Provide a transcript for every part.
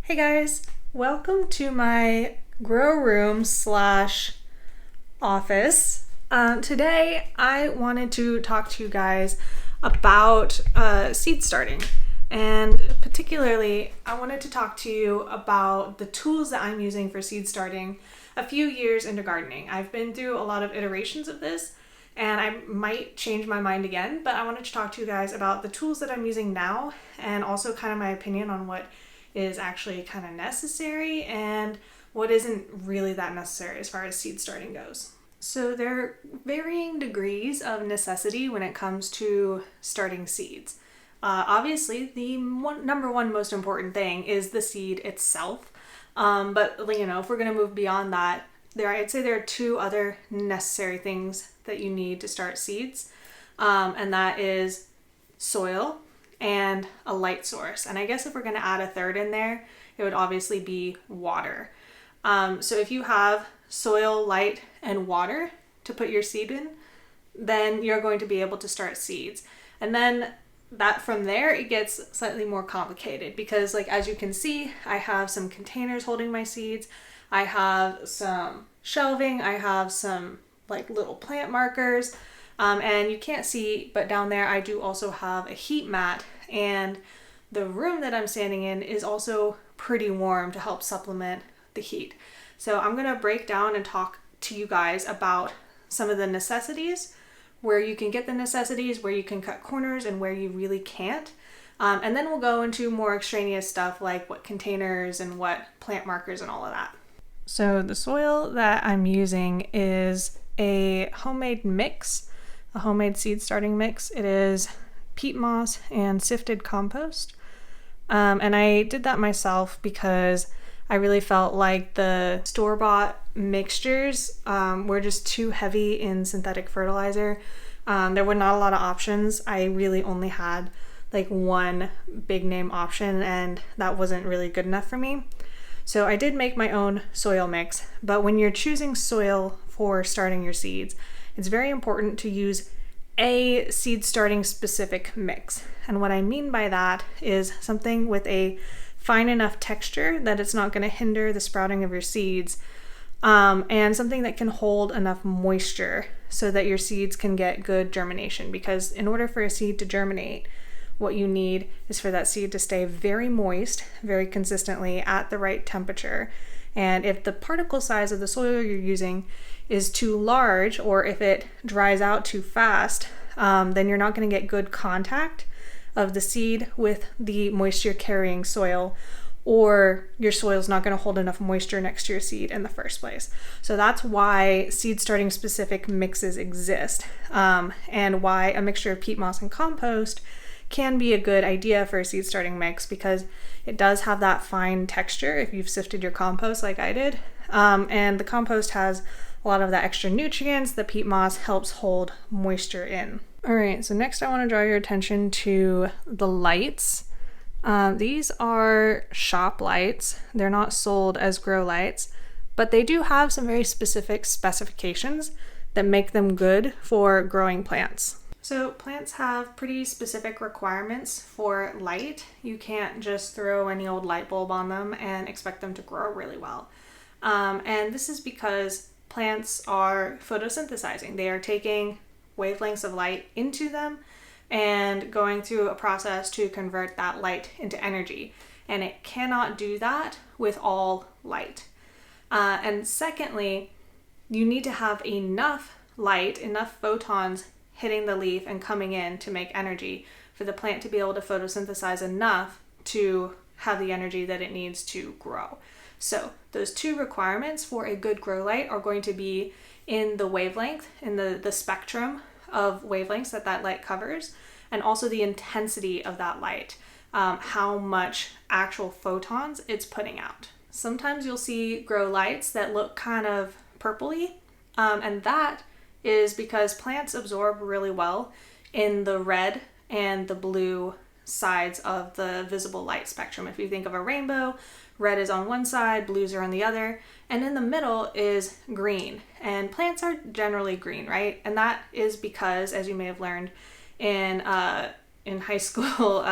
Hey guys, welcome to my grow room slash office. Today I wanted to talk to you guys about seed starting, and particularly I wanted to talk to you about the tools that I'm using for seed starting a few years into gardening. I've been through a lot of iterations of this and I might change my mind again, but I wanted to talk to you guys about the tools that I'm using now and also kind of my opinion on what is actually kind of necessary and what isn't really that necessary as far as seed starting goes. So there are varying degrees of necessity when it comes to starting seeds. Obviously, the number one most important thing is the seed itself. But if we're going to move beyond that, I'd say there are two other necessary things that you need to start seeds, and that is soil and a light source. And I guess if we're going to add a third in there, it would obviously be water. So if you have soil, light, and water to put your seed in, then you're going to be able to start seeds. And then that from there, it gets slightly more complicated because as you can see, I have some containers holding my seeds. I have some shelving. I have some little plant markers. And you can't see, but down there I do also have a heat mat, and the room that I'm standing in is also pretty warm to help supplement the heat. So I'm going to break down and talk to you guys about some of the necessities, where you can get the necessities, where you can cut corners, and where you really can't. And then we'll go into more extraneous stuff like what containers and what plant markers and all of that. So the soil that I'm using is a homemade mix, a homemade seed starting mix. It is peat moss and sifted compost. And I did that myself because I really felt like the store-bought mixtures were just too heavy in synthetic fertilizer. There were not a lot of options. I really only had one big name option, and that wasn't really good enough for me. So I did make my own soil mix, but when you're choosing soil for starting your seeds, it's very important to use a seed starting specific mix. And what I mean by that is something with a fine enough texture that it's not going to hinder the sprouting of your seeds, and something that can hold enough moisture so that your seeds can get good germination. Because in order for a seed to germinate, what you need is for that seed to stay very moist, very consistently at the right temperature. And if the particle size of the soil you're using is too large, or if it dries out too fast, then you're not going to get good contact of the seed with the moisture carrying soil, or your soil is not going to hold enough moisture next to your seed in the first place. So that's why seed starting specific mixes exist, and why a mixture of peat moss and compost can be a good idea for a seed starting mix, because it does have that fine texture if you've sifted your compost like I did. And the compost has a lot of the extra nutrients. The peat moss helps hold moisture in. All right, so next I want to draw your attention to the lights. These are shop lights. They're not sold as grow lights, but they do have some very specific specifications that make them good for growing plants. So plants have pretty specific requirements for light. You can't just throw any old light bulb on them and expect them to grow really well. And this is because plants are photosynthesizing. They are taking wavelengths of light into them and going through a process to convert that light into energy. And it cannot do that with all light. And secondly, you need to have enough light, enough photons hitting the leaf and coming in to make energy for the plant to be able to photosynthesize enough to have the energy that it needs to grow. So those two requirements for a good grow light are going to be in the wavelength, in the spectrum of wavelengths that light covers, and also the intensity of that light, how much actual photons it's putting out. Sometimes you'll see grow lights that look kind of purpley, and that is because plants absorb really well in the red and the blue sides of the visible light spectrum. If you think of a rainbow, red is on one side, blues are on the other, and in the middle is green. And plants are generally green, right? And that is because, as you may have learned in high school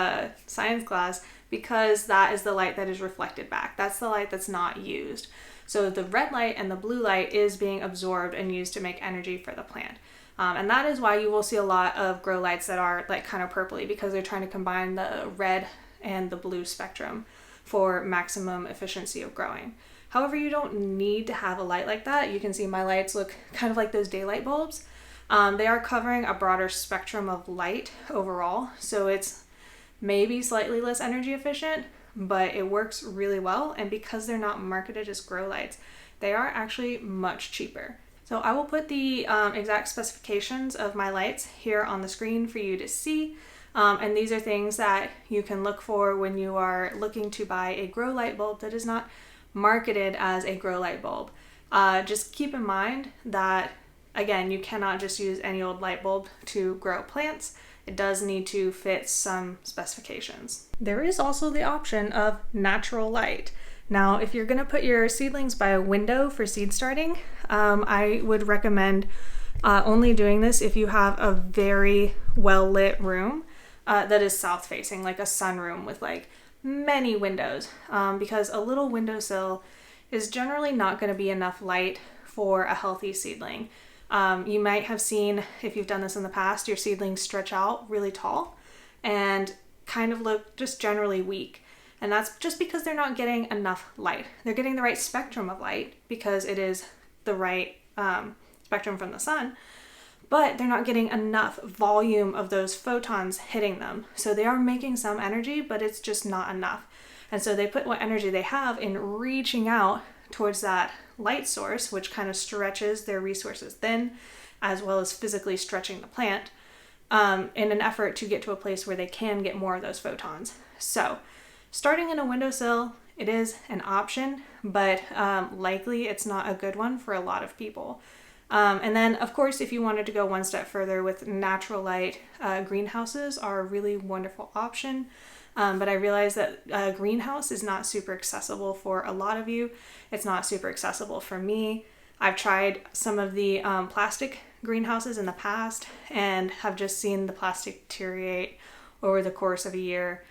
science class, because that is the light that is reflected back. That's the light that's not used. So the red light and the blue light is being absorbed and used to make energy for the plant. And that is why you will see a lot of grow lights that are like kind of purpley, because they're trying to combine the red and the blue spectrum for maximum efficiency of growing. However, you don't need to have a light like that. You can see my lights look kind of like those daylight bulbs. They are covering a broader spectrum of light overall, so it's maybe slightly less energy efficient, but it works really well. And because they're not marketed as grow lights, they are actually much cheaper. So I will put the exact specifications of my lights here on the screen for you to see. And these are things that you can look for when you are looking to buy a grow light bulb that is not marketed as a grow light bulb. Just keep in mind that, again, you cannot just use any old light bulb to grow plants. It does need to fit some specifications. There is also the option of natural light. Now, if you're going to put your seedlings by a window for seed starting, I would recommend only doing this if you have a very well lit room that is south facing, like a sunroom with like many windows, because a little windowsill is generally not going to be enough light for a healthy seedling. You might have seen, if you've done this in the past, your seedlings stretch out really tall and kind of look just generally weak. And that's just because they're not getting enough light. They're getting the right spectrum of light because it is the right spectrum from the sun, but they're not getting enough volume of those photons hitting them. So they are making some energy, but it's just not enough. And so they put what energy they have in reaching out towards that light source, which kind of stretches their resources thin, as well as physically stretching the plant, in an effort to get to a place where they can get more of those photons. So starting in a windowsill, it is an option, but likely it's not a good one for a lot of people. And then, of course, if you wanted to go one step further with natural light, greenhouses are a really wonderful option. But I realize that a greenhouse is not super accessible for a lot of you. It's not super accessible for me. I've tried some of the plastic greenhouses in the past and have just seen the plastic deteriorate over the course of a year.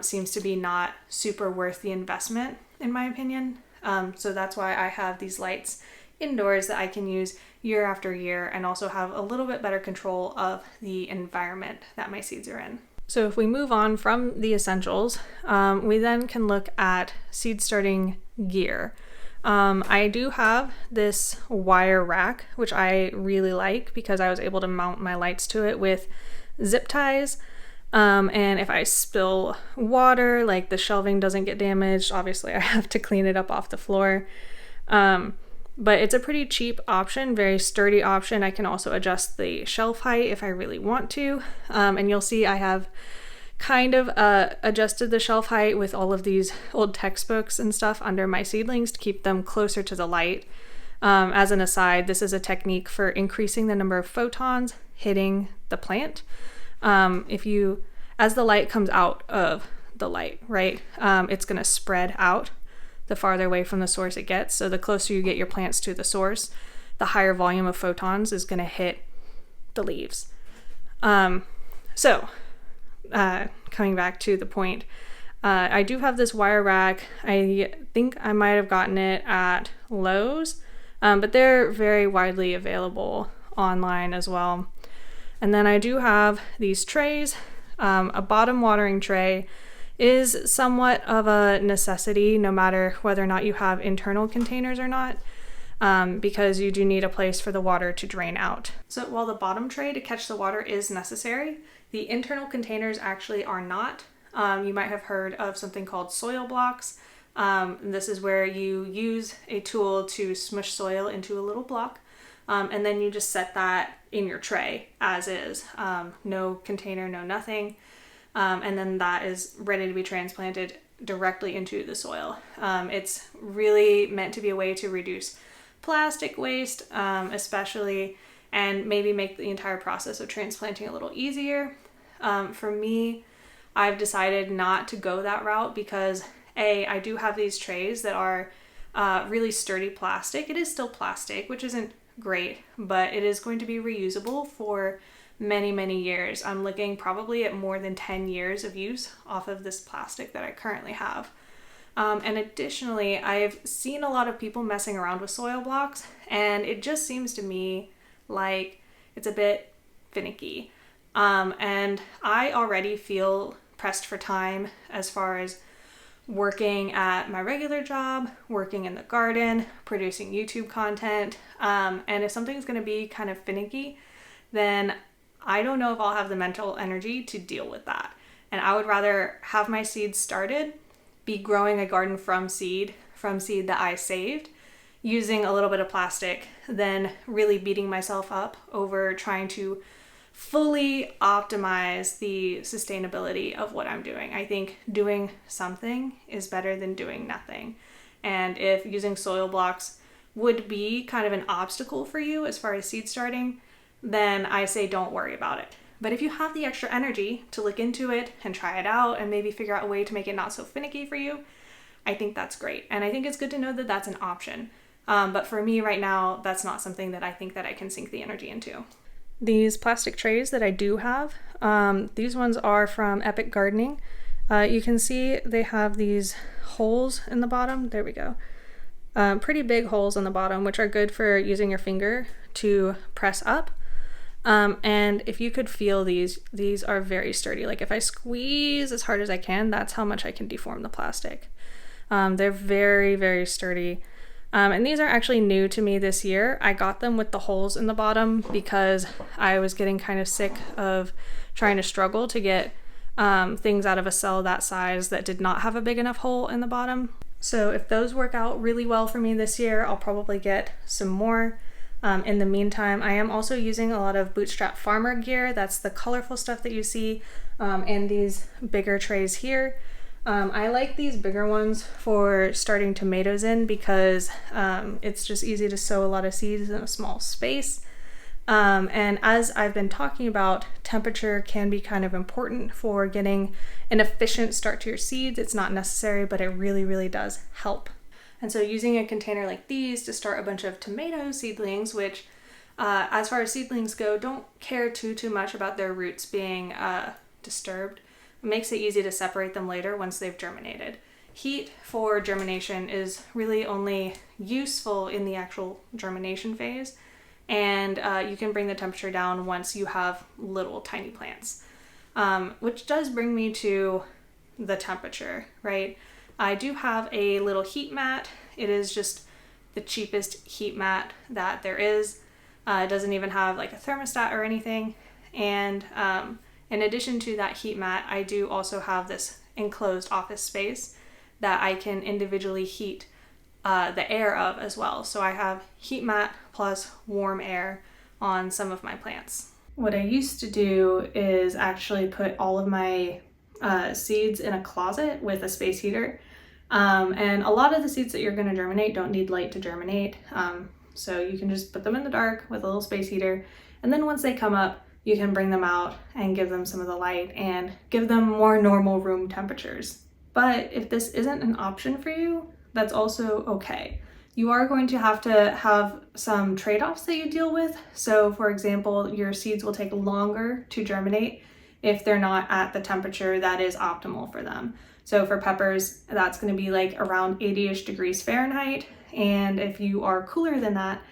Seems to be not super worth the investment, in my opinion. So that's why I have these lights indoors that I can use year after year and also have a little bit better control of the environment that my seeds are in. So if we move on from the essentials, we then can look at seed starting gear. I do have this wire rack, which I really like because I was able to mount my lights to it with zip ties. And if I spill water, like the shelving doesn't get damaged, obviously I have to clean it up off the floor. But it's a pretty cheap option, very sturdy option. I can also adjust the shelf height if I really want to. And you'll see I have kind of adjusted the shelf height with all of these old textbooks and stuff under my seedlings to keep them closer to the light. As an aside, this is a technique for increasing the number of photons hitting the plant. As the light comes out of the light, right, it's going to spread out the farther away from the source it gets. So the closer you get your plants to the source, the higher volume of photons is going to hit the leaves. Coming back to the point, I do have this wire rack. I think I might have gotten it at Lowe's, but they're very widely available online as well. And then I do have these trays. A bottom watering tray is somewhat of a necessity no matter whether or not you have internal containers or not, because you do need a place for the water to drain out. So while the bottom tray to catch the water is necessary, the internal containers actually are not. You might have heard of something called soil blocks. This is where you use a tool to smush soil into a little block, and then you just set that in your tray as is. No container, no nothing. And then that is ready to be transplanted directly into the soil. It's really meant to be a way to reduce plastic waste, especially, and maybe make the entire process of transplanting a little easier. For me, I've decided not to go that route because I do have these trays that are really sturdy plastic. It is still plastic, which isn't great, but it is going to be reusable for many, many years. I'm looking probably at more than 10 years of use off of this plastic that I currently have. And additionally, I've seen a lot of people messing around with soil blocks, and it just seems to me like it's a bit finicky. And I already feel pressed for time as far as working at my regular job, working in the garden, producing YouTube content. And if something's going to be kind of finicky, then I don't know if I'll have the mental energy to deal with that. And I would rather have my seeds started, be growing a garden from seed that I saved, using a little bit of plastic, than really beating myself up over trying to fully optimize the sustainability of what I'm doing. I think doing something is better than doing nothing. And if using soil blocks would be kind of an obstacle for you as far as seed starting, then I say don't worry about it. But if you have the extra energy to look into it and try it out and maybe figure out a way to make it not so finicky for you, I think that's great. And I think it's good to know that that's an option. But for me right now, that's not something that I think that I can sink the energy into. These plastic trays that I do have, these ones are from Auxhart Gardening. You can see they have these holes in the bottom. There we go. Pretty big holes in the bottom, which are good for using your finger to press up. And if you could feel these are very sturdy. Like if I squeeze as hard as I can, that's how much I can deform the plastic. They're very, very sturdy. And these are actually new to me this year. I got them with the holes in the bottom because I was getting kind of sick of trying to struggle to get things out of a cell that size that did not have a big enough hole in the bottom. So if those work out really well for me this year, I'll probably get some more. In the meantime, I am also using a lot of Bootstrap Farmer gear. That's the colorful stuff that you see in these bigger trays here. I like these bigger ones for starting tomatoes in because it's just easy to sow a lot of seeds in a small space. And as I've been talking about, temperature can be kind of important for getting an efficient start to your seeds. It's not necessary, but it really, really does help. And so using a container like these to start a bunch of tomato seedlings, which as far as seedlings go, don't care too much about their roots being disturbed. It makes it easy to separate them later once they've germinated. Heat for germination is really only useful in the actual germination phase, and you can bring the temperature down once you have little tiny plants. Which does bring me to the temperature, right? I do have a little heat mat. It is just the cheapest heat mat that there is. It doesn't even have like a thermostat or anything. And in addition to that heat mat, I do also have this enclosed office space that I can individually heat the air of as well. So I have heat mat plus warm air on some of my plants. What I used to do is actually put all of my seeds in a closet with a space heater. And a lot of the seeds that you're going to germinate don't need light to germinate. So you can just put them in the dark with a little space heater. And then once they come up, you can bring them out and give them some of the light and give them more normal room temperatures. But if this isn't an option for you, that's also okay. You are going to have some trade-offs that you deal with. So for example, your seeds will take longer to germinate if they're not at the temperature that is optimal for them. So for peppers, that's going to be like around 80-ish degrees Fahrenheit. And if you are cooler than that,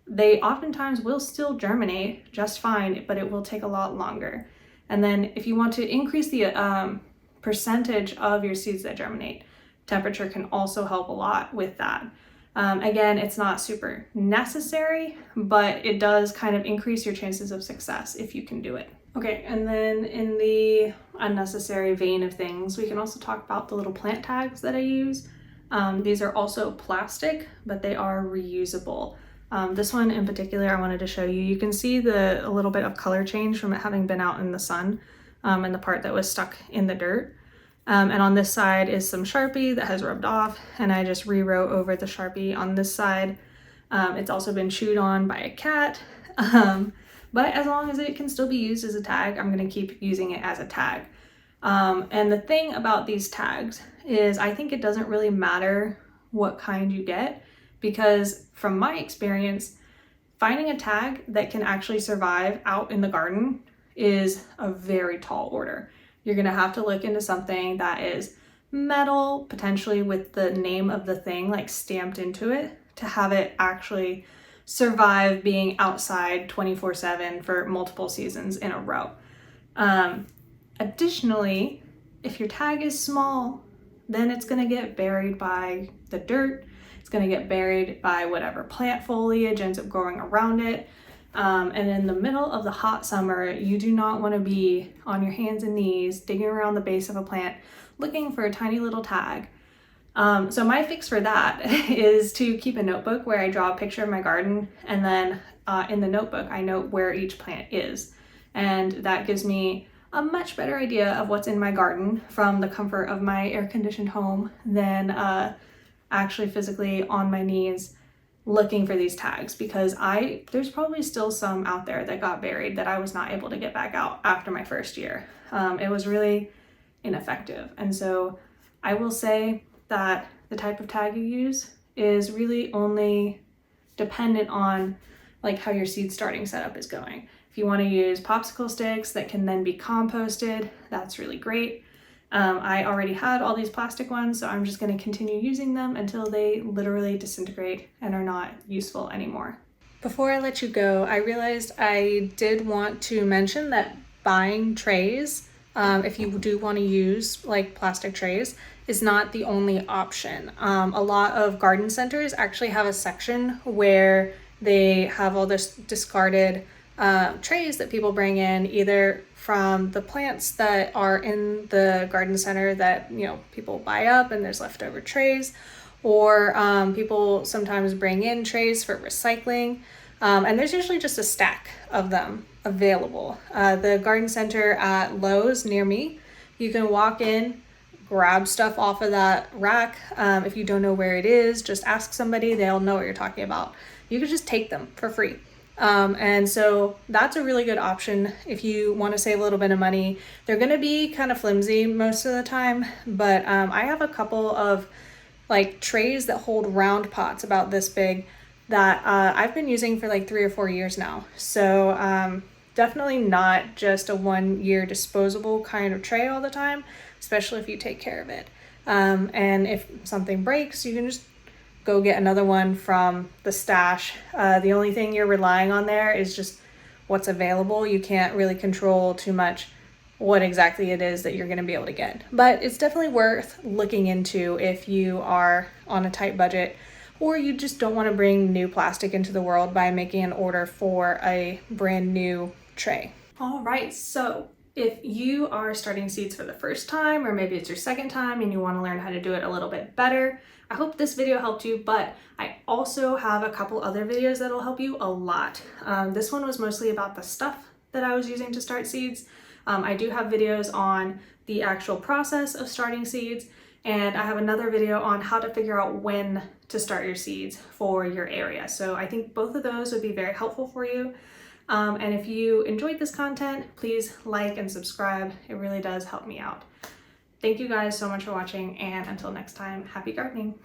they oftentimes will still germinate just fine, but it will take a lot longer. And then if you want to increase the percentage of your seeds that germinate, temperature can also help a lot with that. Again, it's not super necessary, but it does kind of increase your chances of success if you can do it. Okay, and then in the unnecessary vein of things, we can also talk about the little plant tags that I use. These are also plastic, but they are reusable. This one in particular I wanted to show you. You can see a little bit of color change from it having been out in the sun and the part that was stuck in the dirt. And on this side is some Sharpie that has rubbed off, and I just rewrote over the Sharpie on this side. It's also been chewed on by a cat, but as long as it can still be used as a tag, I'm going to keep using it as a tag. And the thing about these tags is I think it doesn't really matter what kind you get, because from my experience, finding a tag that can actually survive out in the garden is a very tall order. You're gonna have to look into something that is metal, potentially with the name of the thing like stamped into it, to have it actually survive being outside 24/7 for multiple seasons in a row. Additionally, if your tag is small, then it's going to get buried by the dirt. It's going to get buried by whatever plant foliage ends up growing around it. And in the middle of the hot summer, you do not want to be on your hands and knees digging around the base of a plant looking for a tiny little tag. So my fix for that is to keep a notebook where I draw a picture of my garden, and then in the notebook I note where each plant is. And that gives me a much better idea of what's in my garden from the comfort of my air-conditioned home than actually physically on my knees looking for these tags, because there's probably still some out there that got buried that I was not able to get back out after my first year. It was really ineffective. And so I will say that the type of tag you use is really only dependent on like how your seed starting setup is going. If you want to use popsicle sticks that can then be composted, that's really great. I already had all these plastic ones, so I'm just going to continue using them until they literally disintegrate and are not useful anymore. Before I let you go, I realized I did want to mention that buying trays, if you do want to use like plastic trays, is not the only option. A lot of garden centers actually have a section where they have all this discarded trays that people bring in, either from the plants that are in the garden center that, you know, people buy up and there's leftover trays, or people sometimes bring in trays for recycling. And there's usually just a stack of them available. The garden center at Lowe's near me, you can walk in, grab stuff off of that rack. If you don't know where it is, just ask somebody, they'll know what you're talking about. You can just take them for free. And so that's a really good option if you want to save a little bit of money. They're going to be kind of flimsy most of the time, but I have a couple of like trays that hold round pots about this big that I've been using for like 3 or 4 years now. So definitely not just a 1-year disposable kind of tray all the time, especially if you take care of it. And if something breaks, you can just go get another one from the stash. The only thing you're relying on there is just what's available. You can't really control too much what exactly it is that you're going to be able to get. But it's definitely worth looking into if you are on a tight budget, or you just don't want to bring new plastic into the world by making an order for a brand new tray. All right, so if you are starting seeds for the first time, or maybe it's your second time and you want to learn how to do it a little bit better, I hope this video helped you, but I also have a couple other videos that'll help you a lot. This one was mostly about the stuff that I was using to start seeds. I do have videos on the actual process of starting seeds, and I have another video on how to figure out when to start your seeds for your area. So I think both of those would be very helpful for you. And if you enjoyed this content, please like and subscribe. It really does help me out. Thank you guys so much for watching, and until next time, happy gardening.